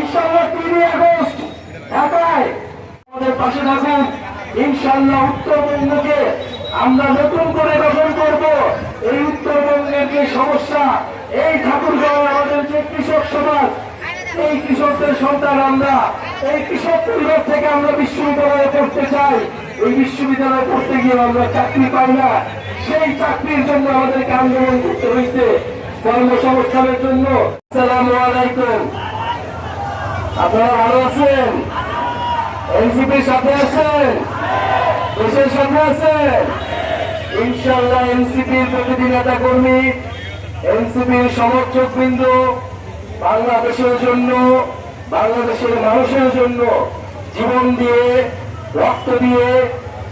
ইনশাআল্লাহ 3 আগস্ট ঢাকায় আমাদের পাশে থাকুন। ইনশাআল্লাহ উত্তরবঙ্গকে আমরা নতুন করে গঠন করব। এই উত্তরবঙ্গের যে সমস্যা, এই ঠাকুরগাঁও আমাদের যে কৃষক সমাজ, এই কৃষকদের সন্তান আমরা, এই কৃষক পরিবার থেকে আমরা বিশ্ববিদ্যালয়ে পড়তে চাই। এই বিশ্ববিদ্যালয়ে পড়তে গিয়ে আমরা চাকরি পাই না, সেই চাকরির জন্য আমাদেরকে আন্দোলন করতে হয়েছে, কর্মসংস্থানের জন্য। আসসালামু আলাইকুম। আপনারা ভালো আছেন? এনসিপির সাথে আছেন? দেশের সাথে আছেন? ইনশাআল্লাহ এনসিপির প্রতিটি নেতা কর্মী, এনসিপির সমর্থক বৃন্দ বাংলাদেশের জন্য, বাংলাদেশের মানুষের জন্য জীবন দিয়ে, রক্ত দিয়ে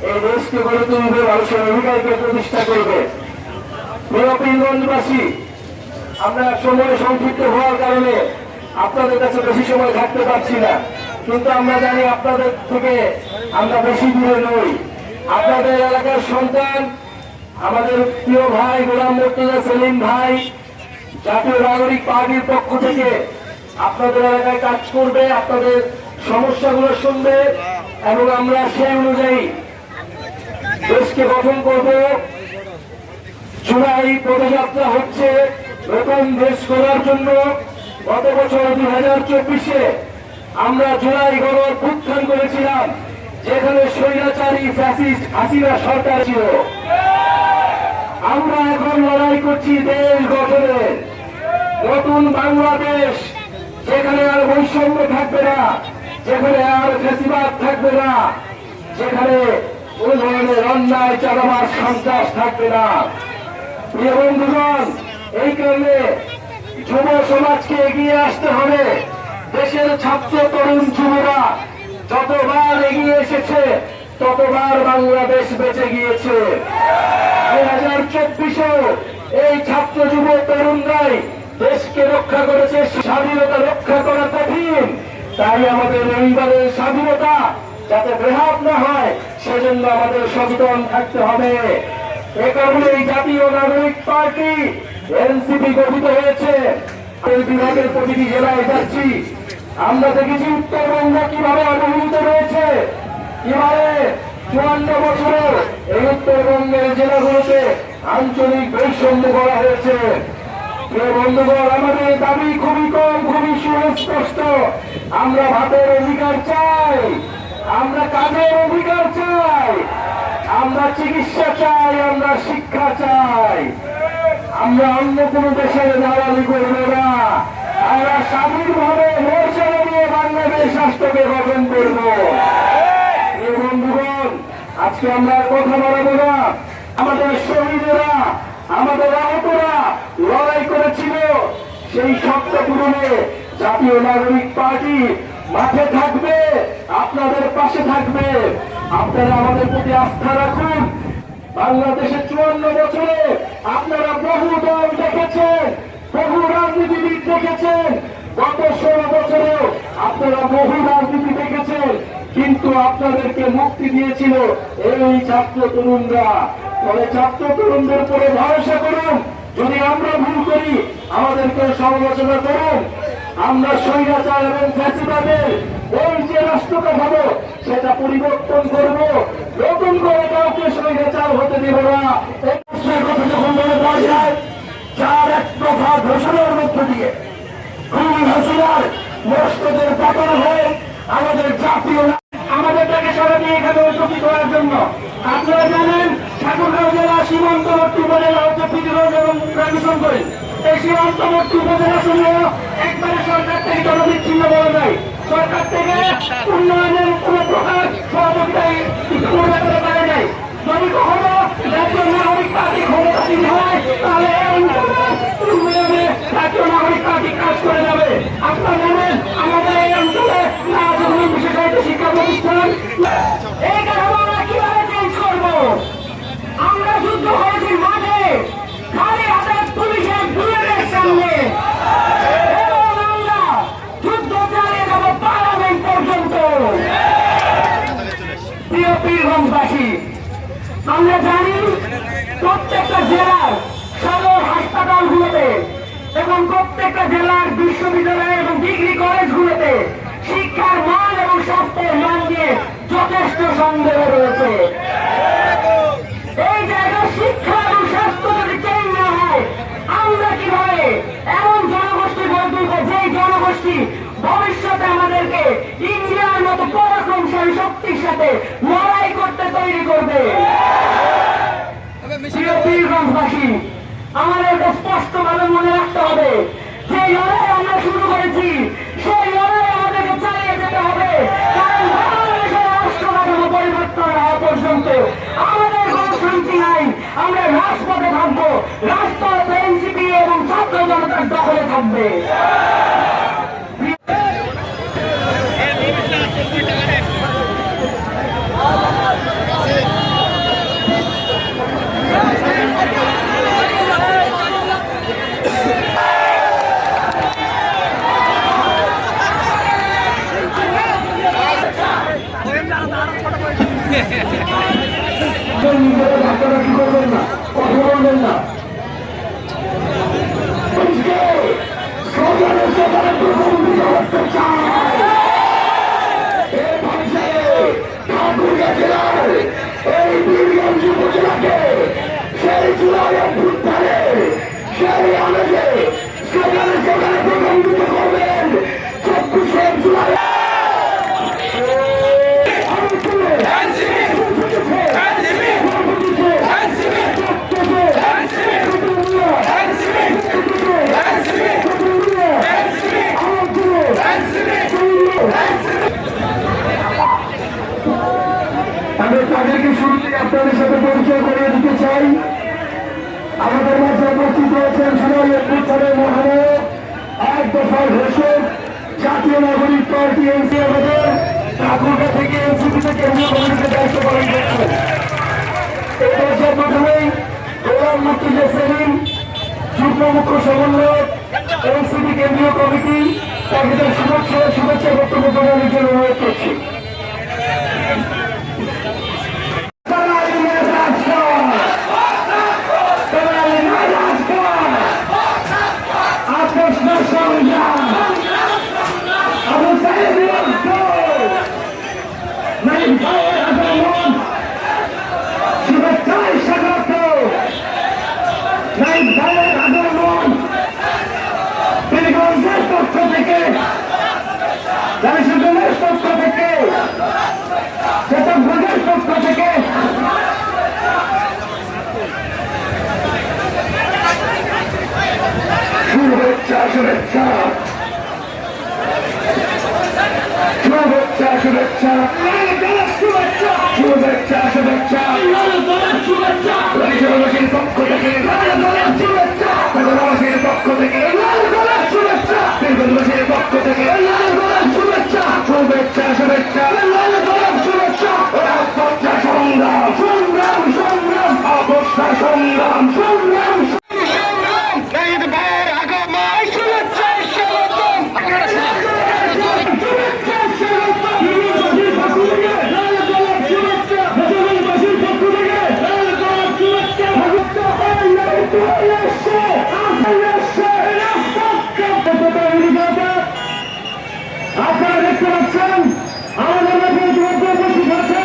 এই দেশকে গড়ে তুলবে, মানুষের অধিকারকে প্রতিষ্ঠা করবে। প্রিয় পীরগঞ্জবাসী, আমরা সময় সংক্ষিপ্ত হওয়ার কারণে আপনাদের কাছে বেশি সময় থাকতে পারছি না, কিন্তু আমরা জানি আপনাদের থেকে আমরা বেশি দূরে নই। আপনাদের এলাকার সন্তান, আমাদের প্রিয় ভাই গোলাম মুর্তজা সেলিম ভাই জাতীয় নাগরিক পার্টির পক্ষ থেকে আপনাদের এলাকায় কাজ করবে, আপনাদের সমস্যাগুলো শুনবে এবং আমরা সেই অনুযায়ী দেশকে গঠন করব। জুলাই পদযাত্রা হচ্ছে নতুন দেশ গড়ার জন্য। গত বছর 2024-এ আমরা জুলাই গণ অভ্যুত্থান করেছিলাম, যেখানে স্বৈরাচারী ফ্যাসিস্ট হাসিনা সরকার ছিল। আমরা এখন লড়াই করছি দেশ গঠনের, নতুন বাংলাদেশ, যেখানে আর বৈষম্য থাকবে না, যেখানে আর ফ্যাসিবাদ থাকবে না, যেখানে কোন ধরনের অন্যায়, চাঁদাবাজ, সন্ত্রাস থাকবে না। প্রিয় বন্ধুগণ, এই কারণে যুব সমাজকে এগিয়ে আসতে হবে। দেশের ছাত্র তরুণ যুবরা যতবার এগিয়ে এসেছে ততবার বাংলাদেশ বেঁচে গিয়েছে। 2024-এও এই ছাত্র যুব তরুণরাই দেশকে রক্ষা করেছে। স্বাধীনতা রক্ষা করা কঠিন, তাই আমাদের রবিবারের স্বাধীনতা যাতে ব্যাহত না হয় সেজন্য আমাদের সচেতন থাকতে হবে। এ কারণে এই জাতীয় নাগরিক পার্টি এনসিপি গঠিত হয়েছে। এই বিভাগের প্রতিটি জেলায় যাচ্ছি, আমরা দেখেছি উত্তরবঙ্গ কিভাবে অবহেলিত রয়েছে, কিভাবে 54 বছরে এই উত্তরবঙ্গের জেলাগুলোতে আঞ্চলিক বৈষম্য করা হয়েছে। প্রিয় বন্ধুগণ, আমাদের দাবি খুবই কম, খুবই সুস্পষ্ট। আমরা ভাতের অধিকার চাই, আমরা কাজের অধিকার চাই, আমরা চিকিৎসা চাই, আমরা শিক্ষা চাই। আমরা অন্য কোন দেশের দালালি করব না, আমরা স্বাধীনভাবে মোর্চা নিয়ে বাংলাদেশ রাষ্ট্রকে গঠন করব। প্রিয় বন্ধুগণ, আজকে আমরা কথা বাড়াবো না। আমাদের শহীদেরা, আমাদের আহতরা লড়াই করেছিল, সেই শক্ত পূরণে জাতীয় নাগরিক পার্টি মাঠে থাকবে, আপনাদের পাশে থাকবে। আপনারা আমাদের প্রতি আস্থা রাখুন। বাংলাদেশের 54 বছরে আপনারা বহু দল দেখেছেন, বহু রাজনীতিবিদ দেখেছেন, গত 16 বছরেও আপনারা বহু রাজনীতি দেখেছেন, কিন্তু আপনাদেরকে মুক্তি দিয়েছিল এই ছাত্র তরুণরা। ফলে ছাত্র তরুণদের উপরে ভরসা করুন। যদি আমরা ভুল করি আমাদেরকে সমালোচনা করুন। আমরা স্বৈরাচার এবং ফ্যাসিবাদের এই যে রাষ্ট্র কাঠামো সেটা পরিবর্তন করব, নতুন করে কাউকে স্বৈরাচার হতে দেব না। এই কথা যখন মনে পড়ে যায়, যার এক দফা ঘোষণার মধ্য দিয়ে খুনি হাসিনার মস্তকের পতন হয়ে আমাদের জাতীয় আমাদেরটাকে সারা দিয়ে এখানে উন্নতি করার জন্য আপনারা জানেন ঠাকুরগাঁও জেলা সীমান্তবর্তী উপজেলা হচ্ছে পীরগঞ্জ এবং গ্রামীণ করেন। এই সীমান্তবর্তী উপজেলা সমূহ একবারে সরকার থেকে জনবিচ্ছিন্ন বলা যায়। সরকার থেকে উন্নয়নের কোন প্রকার সহযোগিতায় পারে নাই। যদি কখনো জাতীয় নাগরিক পার্টি ক্ষমতাসীন হয় তাহলে উন্নয়নে জাতীয় নাগরিক পার্টি কাজ করে যাবে। আপনারা জানেন আমাদের এই অঞ্চলে না জরুরি বিশেষায়িত শিক্ষা প্রতিষ্ঠান, এই কারণে আমরা কিভাবে চেঞ্জ করবো? আমরা যুদ্ধ করেছি মাঠে, খালি হাতে পুলিশের বুলেটের সামনে, এবং আমরা যুদ্ধ চালিয়ে যাবো পার্লামেন্ট পর্যন্ত। প্রিয় পীরগঞ্জবাসী, আমরা জানি প্রত্যেকটা জেলার সদর হাসপাতালগুলোতে এবং প্রত্যেকটা জেলার বিশ্ববিদ্যালয় এবং ডিগ্রি কলেজগুলোতে শিক্ষার মান এবং স্বাস্থ্যের মান নিয়ে যথেষ্ট সন্দেহ রয়েছে। এই জায়গায় শিক্ষা এবং স্বাস্থ্য যদি চেঞ্জ না হয়, আমরা কিভাবে এমন জনগোষ্ঠী গড়ে তুলব যেই জনগোষ্ঠী ভবিষ্যতে আমাদেরকে ইন্ডিয়ার মতো পরাক্রমশালী শক্তির সাথে লড়াই করতে তৈরি করবে। প্রিয় পীরগঞ্জবাসী, আমাদেরকে স্পষ্টভাবে মনে রাখতে হবে যে লড়াই আমরা শুরু করেছি, সেই লড়াই আমাদেরকে চালিয়ে যেতে হবে। কারণ বাংলাদেশের রাষ্ট্র কাঠামো পরিবর্তন হওয়া পর্যন্ত আমাদের কোনো শান্তি নাই। আমরা রাজপথে থাকবো, রাজপথ এনসিপি এবং ছাত্র জনতার দখলে থাকবে। আপনারা কি করবেন না, কথা বলবেন না। এই বীরগঞ্জ উপজেলাকে সেই জুলাই অভ্যুত্থানে সেই আমেজে সেখানে সেখানে প্রকম্পিত করবেন। 24 জুলাই আমি তাদেরকে শুরু থেকে আপনাদের সাথে পরিচয় করিয়ে দিতে চাই। আমাদের মাঝে উপস্থিত রয়েছেন জুলাই অভ্যুত্থানের মহানায়ক, এক দফার ঘোষক, জাতীয় নাগরিক পার্টি এনসি আমাদের ঠাকুরগা থেকে এনসিপিতে কেন্দ্রীয় কমিটিতে দায়িত্ব পালন করছেন। এই পর্যায়ে প্রথমেই গোলাম মুর্তজা সেলিম, যুগ্ম মুখ্য সমন্বয়ক এনসিপি কেন্দ্রীয় কমিটি, তাকে তার শুভেচ্ছা বক্তব্য প্রদানের জন্য অনুরোধ করছি। পক্ষ থেকে জাতিসংঘের পক্ষ থেকে চেতনভাগের পক্ষ থেকে শুভেচ্ছা শুভেচ্ছা শুভেচ্ছা শুভেচ্ছা শুভেচ্ছা শুভেচ্ছা শুভেচ্ছা রাজ্যবাসীর পক্ষ থেকে শুভেচ্ছা রাজ্যবাসীর পক্ষ থেকে শুভেচ্ছা দীর্ঘবাসীর পক্ষ থেকে শুভেচ্ছা শুভেচ্ছা শুভেচ্ছা শুভেচ্ছা অবস্থা সংগ্রাম সংগ্রাম সংগ্রাম অবস্থা সংগ্রাম সংগ্রাম আপনারা দেখতে পাচ্ছেন আমাদের মাঝে উপস্থিত আছেন